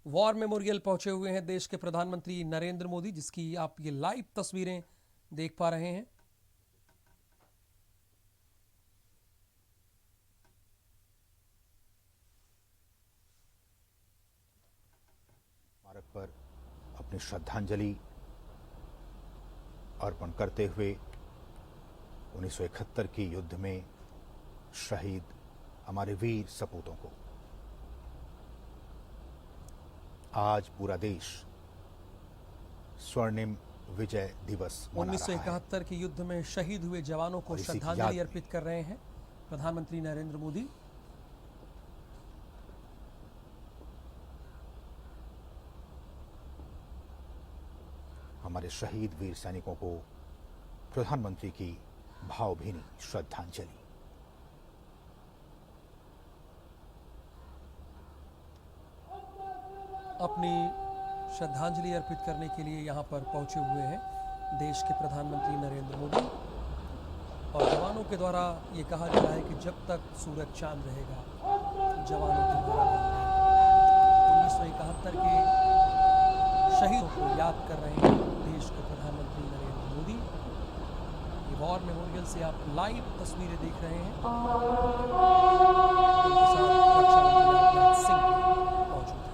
War memorial पहुंचे हुए हैं देश के प्रधानमंत्री नरेंद्र मोदी, जिसकी आप ये लाइव तस्वीरें देख पा रहे हैं। स्मारक पर अपनी श्रद्धांजलि अर्पण करते हुए 1971 की युद्ध में शहीद हमारे वीर सपूतों को आज पूरा देश स्वर्णिम विजय दिवस मना रहा है। 1971 के युद्ध में शहीद हुए जवानों को श्रद्धांजलि अर्पित कर रहे हैं प्रधानमंत्री नरेंद्र मोदी। हमारे शहीद वीर सैनिकों को प्रधानमंत्री की भावभीनी श्रद्धांजलि। अपनी श्रद्धांजलि अर्पित करने के लिए यहां पर पहुंचे हुए हैं देश के प्रधानमंत्री नरेंद्र मोदी। और जवानों के द्वारा ये कहा जा रहा है कि जब तक सूरज चांद रहेगा जवानों के द्वारा 1971 के शहीदों को याद कर रहे हैं देश के प्रधानमंत्री नरेंद्र मोदी। ये वॉर मेमोरियल से आप लाइव तस्वीरें देख रहे हैं। उनके साथ रक्षा मंत्री राजनाथ सिंह मौजूद हैं।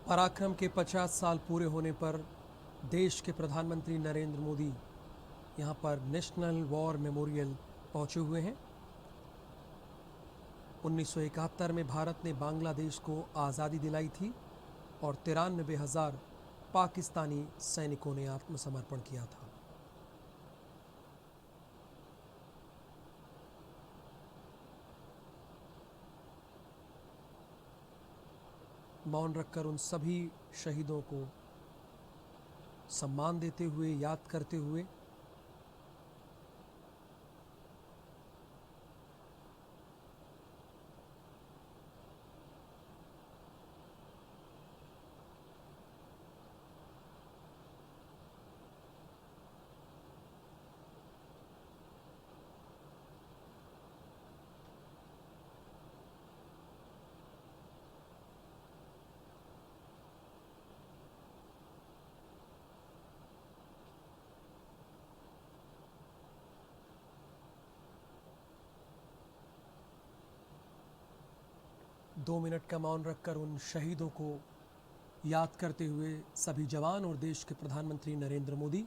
पराक्रम के 50 साल पूरे होने पर देश के प्रधानमंत्री नरेंद्र मोदी यहां पर नेशनल वॉर मेमोरियल पहुंचे हुए हैं। 1971 में भारत ने बांग्लादेश को आज़ादी दिलाई थी और 93,000 पाकिस्तानी सैनिकों ने आत्मसमर्पण किया था। मौन रखकर उन सभी शहीदों को सम्मान देते हुए, याद करते हुए दो मिनट का मौन रखकर उन शहीदों को याद करते हुए सभी जवान और देश के प्रधानमंत्री नरेंद्र मोदी।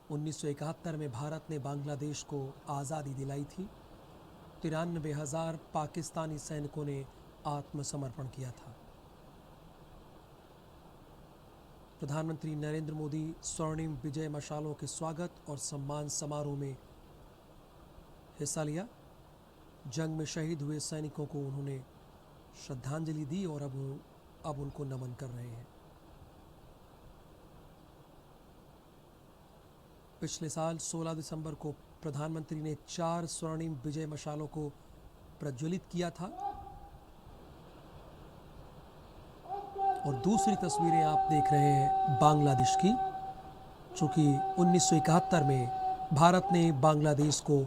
1971 में भारत ने बांग्लादेश को आज़ादी दिलाई थी। 93,000 पाकिस्तानी सैनिकों ने आत्मसमर्पण किया था। प्रधानमंत्री नरेंद्र मोदी स्वर्णिम विजय मशालों के स्वागत और सम्मान समारोह में हिस्सा लिया। जंग में शहीद हुए सैनिकों को उन्होंने श्रद्धांजलि दी और अब उनको नमन कर रहे हैं। पिछले साल 16 दिसंबर को प्रधानमंत्री ने 4 स्वर्णिम विजय मशालों को प्रज्वलित किया था। और दूसरी तस्वीरें आप देख रहे हैं बांग्लादेश की, चूंकि 1971 में भारत ने बांग्लादेश को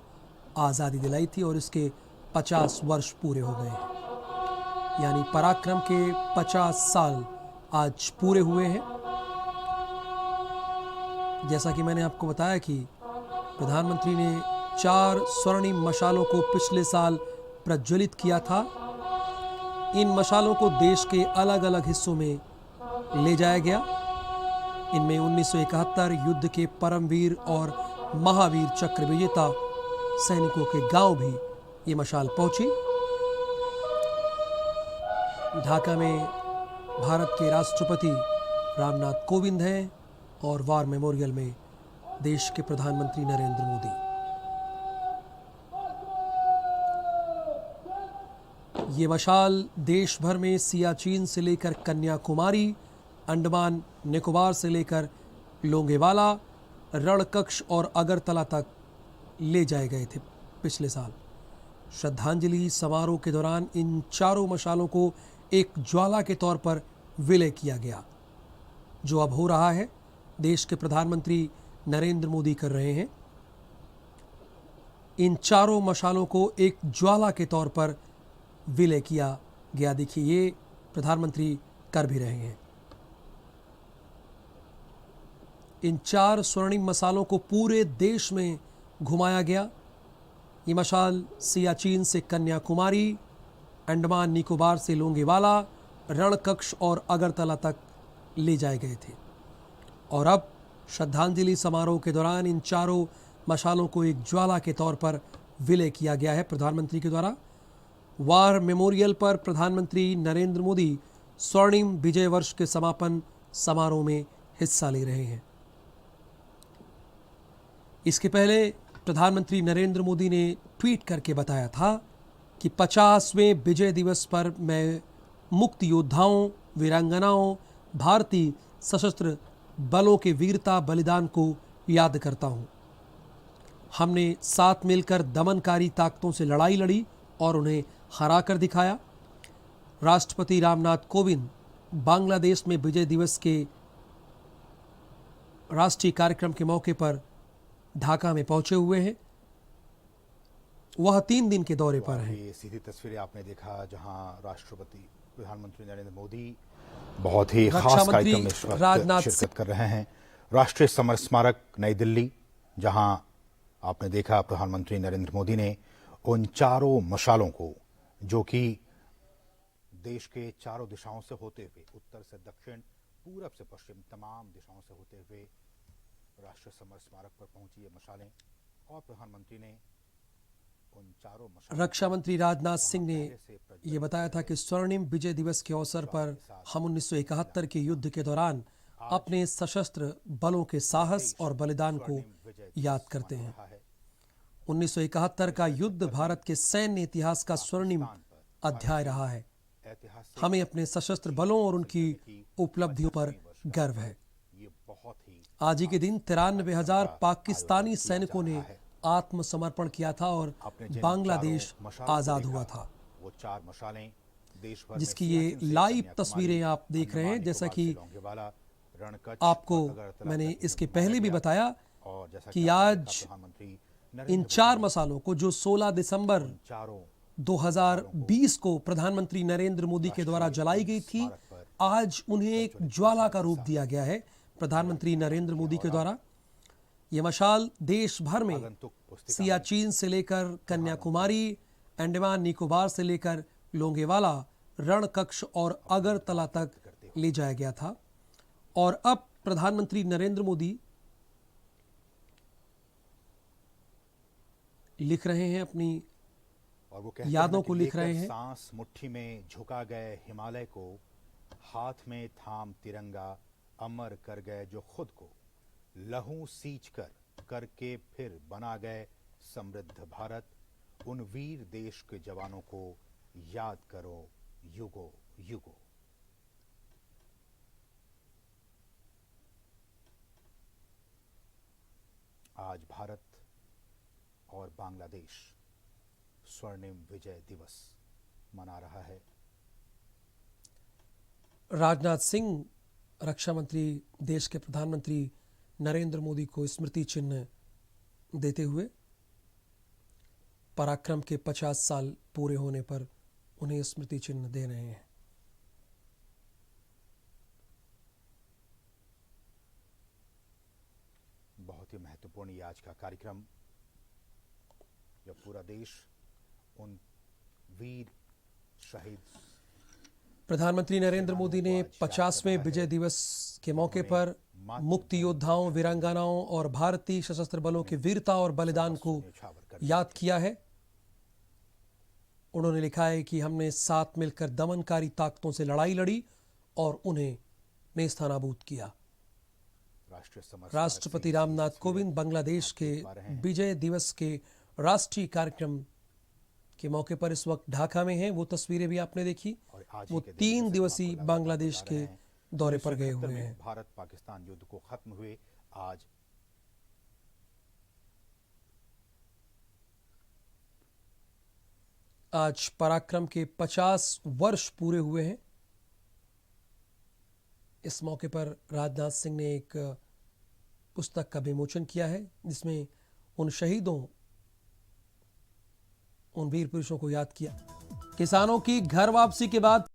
आज़ादी दिलाई थी और इसके 50 वर्ष पूरे हो गए हैं। यानी पराक्रम के 50 साल आज पूरे हुए हैं जैसा कि मैंने आपको बताया कि प्रधानमंत्री ने 4 स्वर्णिम मशालों को पिछले साल प्रज्वलित किया था। इन मशालों को देश के अलग अलग हिस्सों में ले जाया गया। इनमें 1971 युद्ध के परमवीर और महावीर चक्र विजेता सैनिकों के गांव भी ये मशाल पहुंची। ढाका में भारत के राष्ट्रपति रामनाथ कोविंद हैं और वार मेमोरियल में देश के प्रधानमंत्री नरेंद्र मोदी। ये मशाल देश भर में सियाचिन से लेकर कन्याकुमारी, अंडमान निकोबार से लेकर लोंगेवाला, रणकक्ष और अगरतला तक ले जाए गए थे पिछले साल। श्रद्धांजलि समारोह के दौरान इन चारों मशालों को एक ज्वाला के तौर पर विलय किया गया। जो अब हो रहा है, देश के प्रधानमंत्री नरेंद्र मोदी कर रहे हैं। इन चारों मशालों को एक ज्वाला के तौर पर विलय किया गया। देखिए, ये प्रधानमंत्री कर भी रहे हैं। इन 4 स्वर्णिम मशालों को पूरे देश में घुमाया गया। ये मशाल सियाचिन से कन्याकुमारी, अंडमान निकोबार से लोंगेवाला, रणकक्ष और अगरतला तक ले जाए गए थे। और अब श्रद्धांजलि समारोह के दौरान इन चारों मशालों को एक ज्वाला के तौर पर विलय किया गया है प्रधानमंत्री के द्वारा। वार मेमोरियल पर प्रधानमंत्री नरेंद्र मोदी स्वर्णिम विजय वर्ष के समापन समारोह में हिस्सा ले रहे हैं। इसके पहले प्रधानमंत्री नरेंद्र मोदी ने ट्वीट करके बताया था कि 50वें विजय दिवस पर मैं मुक्ति योद्धाओं, वीरांगनाओं, भारतीय सशस्त्र बलों के वीरता बलिदान को याद करता हूं। हमने साथ मिलकर दमनकारी ताकतों से लड़ाई लड़ी और उन्हें हरा कर दिखाया। राष्ट्रपति रामनाथ कोविंद बांग्लादेश में विजय दिवस के राष्ट्रीय कार्यक्रम के मौके पर ढाका में पहुंचे हुए हैं। वह 3 दिन के दौरे पर हैं। ये सीधी तस्वीरें आपने देखा जहां राष्ट्रपति प्रधानमंत्री नरेंद्र मोदी बहुत ही खास कार्यक्रम में इस वक्त शिरकत कर रहे हैं। राष्ट्रीय समर स्मारक नई दिल्ली, जहां आपने देखा प्रधानमंत्री नरेंद्र मोदी ने उन चारों मशालों को, जो कि देश के चारों दिशाओं से होते हुए, उत्तर से दक्षिण, पूरब से पश्चिम, तमाम दिशाओं से होते हुए राष्ट्रीय समर स्मारक पर पहुंची ये मशालें, और प्रधानमंत्री ने उन चारों मशालों। रक्षा मंत्री राजनाथ सिंह ने यह बताया था कि स्वर्णिम विजय दिवस के अवसर पर हम 1971 के युद्ध के दौरान अपने सशस्त्र बलों के साहस और बलिदान को याद करते हैं। 1971 का युद्ध भारत के सैन्य इतिहास का स्वर्णिम अध्याय रहा है। हमें अपने सशस्त्र बलों और उनकी उपलब्धियों पर गर्व है। आज ही के दिन 93,000 पाकिस्तानी सैनिकों ने आत्मसमर्पण किया था और बांग्लादेश आजाद हुआ था, जिसकी ये लाइव तस्वीरें आप देख रहे हैं। जैसा कि आपको मैंने इसके पहले भी बताया कि आज इन 4 मशालों को, जो 16 दिसंबर 2020 को प्रधानमंत्री नरेंद्र मोदी के द्वारा जलाई गई थी, आज उन्हें एक ज्वाला का रूप दिया गया है प्रधानमंत्री नरेंद्र मोदी के द्वारा। ये मशाल देश भर में सियाचिन से लेकर कन्याकुमारी, अंडमान निकोबार से लेकर लोंगेवाला, रणकक्ष और अगरतला तक ले जाया गया था। और अब प्रधानमंत्री नरेंद्र मोदी लिख रहे हैं, अपनी यादों को लिख रहे हैं। सांस मुट्ठी में झुका गए हिमालय को, हाथ में थाम तिरंगा अमर कर गए जो खुद को, लहू सींच कर करके फिर बना गए समृद्ध भारत। उन वीर देश के जवानों को याद करो युगो युगो। आज भारत और बांग्लादेश स्वर्णिम विजय दिवस मना रहा है। राजनाथ सिंह, रक्षा मंत्री, देश के प्रधानमंत्री नरेंद्र मोदी को स्मृति चिन्ह देते हुए पराक्रम के 50 साल पूरे होने पर उन्हें स्मृति चिन्ह दे रहे हैं। ही महत्वपूर्ण ये आज का कार्यक्रम, जब पूरा देश उन वीर शहीद प्रधानमंत्री नरेंद्र मोदी ने 50वें विजय दिवस के मौके पर मुक्ति योद्धाओं, वीरांगनाओं और भारतीय सशस्त्र बलों की वीरता और बलिदान को याद किया है। उन्होंने लिखा है कि हमने साथ मिलकर दमनकारी ताकतों से लड़ाई लड़ी और उन्हें नेस्तनाबूद किया। राष्ट्रपति रामनाथ कोविंद बांग्लादेश के विजय दिवस के राष्ट्रीय कार्यक्रम के मौके पर इस वक्त ढाका में हैं। वो तस्वीरें भी आपने देखी। वो 3 दिवसीय बांग्लादेश के दौरे पर गए हुए हैं। भारत पाकिस्तान युद्ध को खत्म हुए आज पराक्रम के 50 वर्ष पूरे हुए हैं। इस मौके पर राजनाथ सिंह ने एक पुस्तक का विमोचन किया है, जिसमें उन शहीदों, उन वीर पुरुषों को याद किया। किसानों की घर वापसी के बाद